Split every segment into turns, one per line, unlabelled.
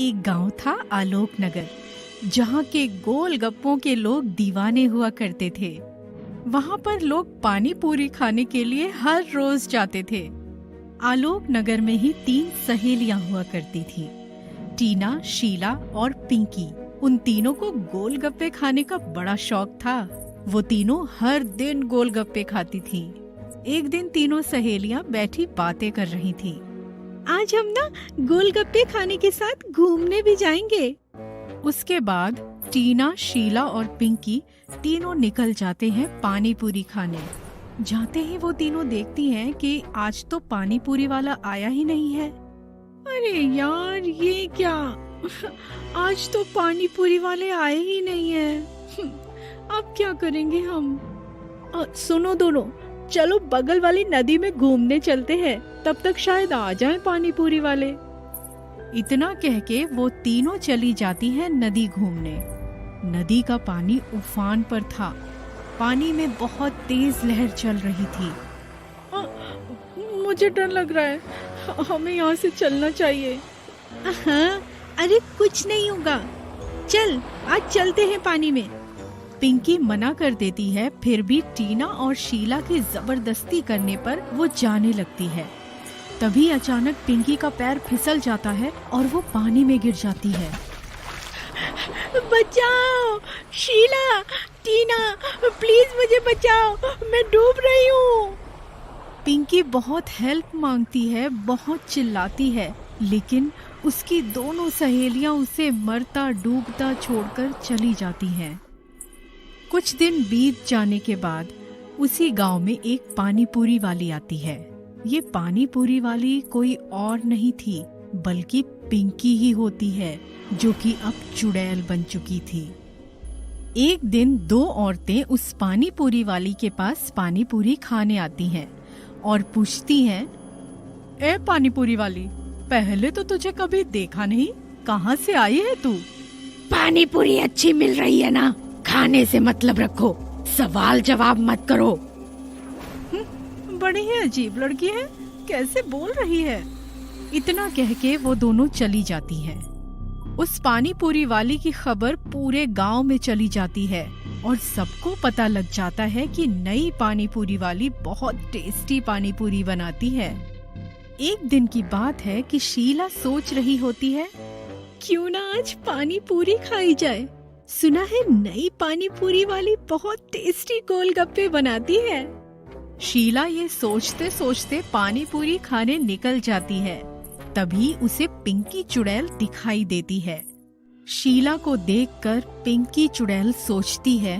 एक गांव था आलोक नगर, जहाँ के गोलगप्पों के लोग दीवाने हुआ करते थे। वहाँ पर लोग पानी पूरी खाने के लिए हर रोज जाते थे। आलोक नगर में ही 3 सहेलियां हुआ करती थी, टीना, शीला और पिंकी। उन तीनों को गोलगप्पे खाने का बड़ा शौक था। वो तीनों हर दिन गोलगप्पे खाती थी। एक दिन तीनों सहेलियां बैठी बातें कर रही थी।
आज हम ना गोलगप्पे खाने के साथ घूमने भी जाएंगे।
उसके बाद टीना, शीला और पिंकी तीनों निकल जाते हैं पानी पूरी खाने। जाते ही वो तीनों देखती हैं कि आज तो पानी पूरी वाला आया ही नहीं है।
अरे यार, ये क्या, आज तो पानी पूरी वाले आए ही नहीं है। अब क्या करेंगे हम? सुनो दोनों, चलो बगल वाली नदी में घूमने चलते हैं, तब तक शायद आ जाएं पानी पूरी वाले।
इतना कह के वो तीनों चली जाती हैं नदी घूमने। नदी का पानी उफान पर था। पानी में बहुत तेज लहर चल रही थी।
मुझे डर लग रहा है, हमें यहाँ से चलना चाहिए। हाँ, अरे कुछ नहीं होगा, चल आज चलते हैं पानी में।
पिंकी मना कर देती है, फिर भी टीना और शीला की जबरदस्ती करने पर वो जाने लगती है। तभी अचानक पिंकी का पैर फिसल जाता है और वो पानी में गिर जाती है।
बचाओ, शीला, टीना, प्लीज मुझे बचाओ, मैं डूब रही हूँ।
पिंकी बहुत हेल्प मांगती है, बहुत चिल्लाती है, लेकिन उसकी दोनों सहेलियां उसे मरता डूबता छोड़कर चली जाती हैं। कुछ दिन बीत जाने के बाद उसी गांव में एक पानी पूरी वाली आती है। ये पानी पूरी वाली कोई और नहीं थी, बल्कि पिंकी ही होती है, जो कि अब चुड़ैल बन चुकी थी। एक दिन 2 औरतें उस पानी पूरी वाली के पास पानी पूरी खाने आती हैं और पूछती हैं, ए पानी पूरी वाली, पहले तो तुझे कभी देखा नहीं, कहाँ से आई है तू?
पानी पूरी अच्छी मिल रही है ना, खाने से मतलब रखो, सवाल जवाब मत करो।
बड़ी ही अजीब लड़की है, कैसे बोल रही है? इतना कह के वो दोनों चली जाती हैं। उस पानी पूरी वाली की खबर पूरे गांव में चली जाती है और सबको पता लग जाता है कि नई पानी पूरी वाली बहुत टेस्टी पानी पूरी बनाती है। एक दिन की बात है कि शीला सोच रही होती है,
क्यों ना आज पानी पूरी खाई जाए। सुना है नई पानी पूरी वाली बहुत टेस्टी गोलगप्पे बनाती है।
शीला ये सोचते सोचते पानी पूरी खाने निकल जाती है। तभी उसे पिंकी चुड़ैल दिखाई देती है। शीला को देखकर पिंकी चुड़ैल सोचती है,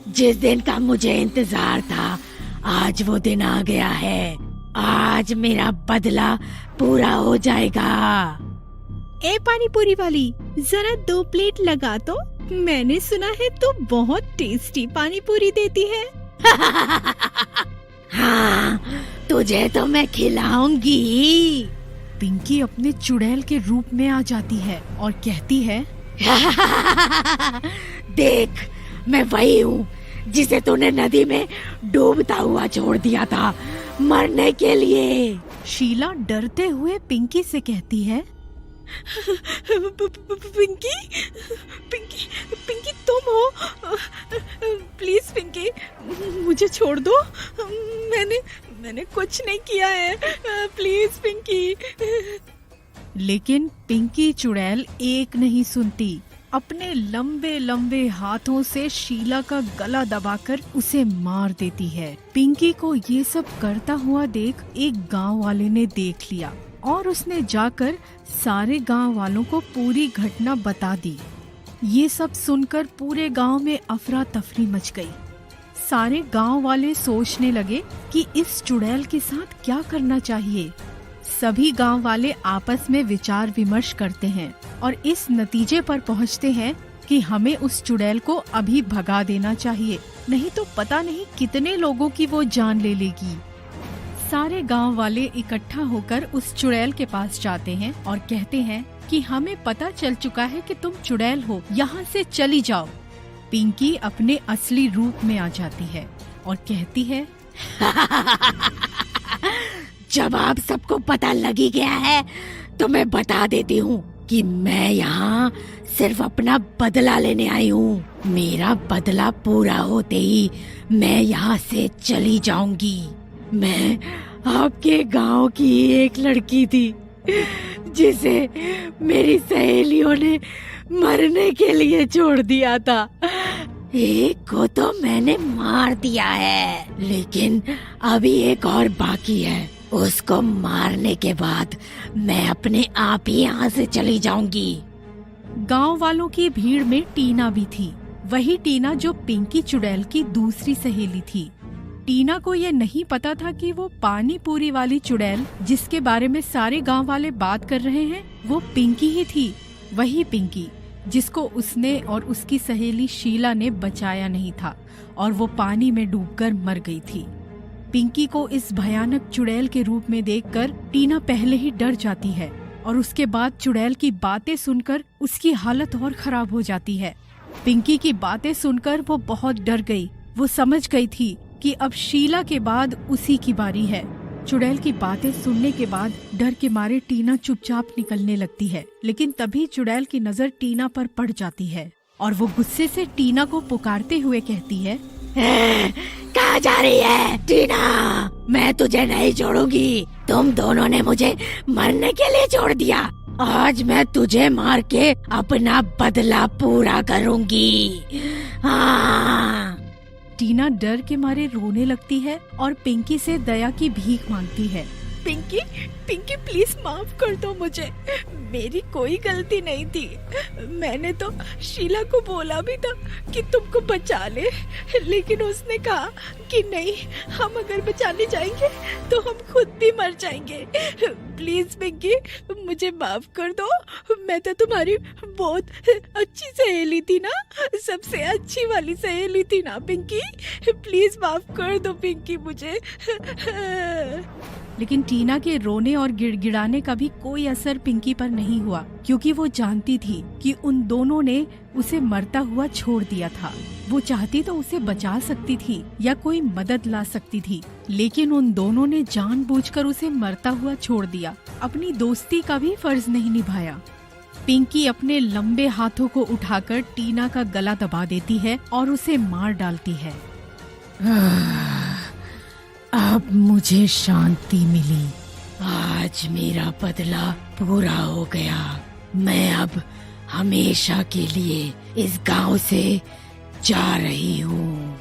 जिस दिन का मुझे इंतजार था, आज वो दिन आ गया है। आज मेरा बदला पूरा हो जाएगा। ए पानी पूरी वाली, जरा 2 प्लेट लगा तो, मैंने सुना है तू बहुत टेस्टी पानी पूरी देती है। हाँ, तुझे तो मैं खिलाऊंगी।
पिंकी अपने चुड़ैल के रूप में आ जाती है और कहती है,
देख, मैं वही हूँ जिसे तूने नदी में डूबता हुआ छोड़ दिया था, मरने के लिए।
शीला डरते हुए पिंकी से कहती है,
पिंकी, पिंकी, पिंकी तुम हो? प्लीज पिंकी, मुझे छोड़ दो, मैंने कुछ नहीं किया है, प्लीज पिंकी।
लेकिन पिंकी चुड़ैल एक नहीं सुनती। अपने लंबे लंबे हाथों से शीला का गला दबाकर उसे मार देती है। पिंकी को ये सब करता हुआ देख एक गांव वाले ने देख लिया और उसने जाकर सारे गांव वालों को पूरी घटना बता दी। ये सब सुनकर पूरे गांव में अफरा तफरी मच गई। सारे गांव वाले सोचने लगे कि इस चुड़ैल के साथ क्या करना चाहिए। सभी गांव वाले आपस में विचार विमर्श करते हैं और इस नतीजे पर पहुंचते हैं कि हमें उस चुड़ैल को अभी भगा देना चाहिए, नहीं तो पता नहीं कितने लोगों की वो जान ले लेगी। सारे गांव वाले इकट्ठा होकर उस चुड़ैल के पास जाते हैं और कहते हैं कि हमें पता चल चुका है कि तुम चुड़ैल हो, यहाँ से चली जाओ। पिंकी अपने असली रूप में आ जाती है और कहती है,
जब आप सबको पता लग ही गया है तुम्हें बता देती हूँ कि मैं यहाँ सिर्फ अपना बदला लेने आई हूँ। मेरा बदला पूरा होते ही मैं यहाँ से चली जाऊंगी। मैं आपके गांव की एक लड़की थी जिसे मेरी सहेलियों ने मरने के लिए छोड़ दिया था। एक को तो मैंने मार दिया है, लेकिन अभी एक और बाकी है। उसको मारने के बाद मैं अपने आप ही यहाँ से चली जाऊंगी।
गांव वालों की भीड़ में टीना भी थी, वही टीना जो पिंकी चुड़ैल की दूसरी सहेली थी। टीना को ये नहीं पता था कि वो पानी पूरी वाली चुड़ैल जिसके बारे में सारे गांव वाले बात कर रहे हैं वो पिंकी ही थी। वही पिंकी जिसको उसने और उसकी सहेली शीला ने बचाया नहीं था और वो पानी में डूबकर मर गई थी। पिंकी को इस भयानक चुड़ैल के रूप में देखकर टीना पहले ही डर जाती है और उसके बाद चुड़ैल की बातें सुनकर उसकी हालत और खराब हो जाती है। पिंकी की बातें सुनकर वो बहुत डर गई। वो समझ गई थी कि अब शीला के बाद उसी की बारी है। चुड़ैल की बातें सुनने के बाद डर के मारे टीना चुपचाप निकलने लगती है, लेकिन तभी चुड़ैल की नजर टीना पर पड़ जाती है और वो गुस्से से टीना को पुकारते हुए कहती है,
कहाँ जा रही है टीना? मैं तुझे नहीं छोड़ूंगी। तुम दोनों ने मुझे मरने के लिए छोड़ दिया। आज मैं तुझे मार के अपना बदला पूरा करूंगी। हाँ।
टीना डर के मारे रोने लगती है और पिंकी से दया की भीख मांगती है।
पिंकी, पिंकी प्लीज माफ कर दो मुझे, मेरी कोई गलती नहीं थी। मैंने तो शीला को बोला भी था कि तुमको बचा ले, लेकिन उसने कहा कि नहीं, हम अगर बचाने जाएंगे तो हम खुद भी मर जाएंगे। प्लीज पिंकी मुझे माफ कर दो, मैं तो तुम्हारी बहुत अच्छी सहेली थी ना, सबसे अच्छी वाली सहेली थी ना पिंकी। प्लीज माफ कर दो पिंकी मुझे।
लेकिन टीना के रोने और गिड़गिड़ाने का भी कोई असर पिंकी पर नहीं हुआ, क्योंकि वो जानती थी कि उन दोनों ने उसे मरता हुआ छोड़ दिया था। वो चाहती तो उसे बचा सकती थी या कोई मदद ला सकती थी, लेकिन उन दोनों ने जानबूझकर उसे मरता हुआ छोड़ दिया। अपनी दोस्ती का भी फर्ज नहीं निभाया। पिंकी अपने लंबे हाथों को उठाकर टीना का गला दबा देती है और उसे मार डालती है।
अब मुझे शांति मिली। आज मेरा बदला पूरा हो गया। मैं अब हमेशा के लिए इस गांव से जा रही हूँ।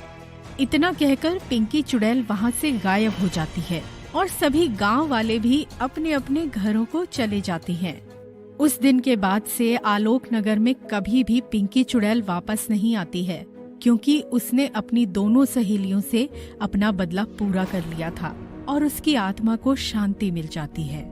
इतना कहकर पिंकी चुड़ैल वहाँ से गायब हो जाती है और सभी गांव वाले भी अपने अपने घरों को चले जाते हैं। उस दिन के बाद से आलोक नगर में कभी भी पिंकी चुड़ैल वापस नहीं आती है, क्योंकि उसने अपनी दोनों सहेलियों से अपना बदला पूरा कर लिया था और उसकी आत्मा को शांति मिल जाती है।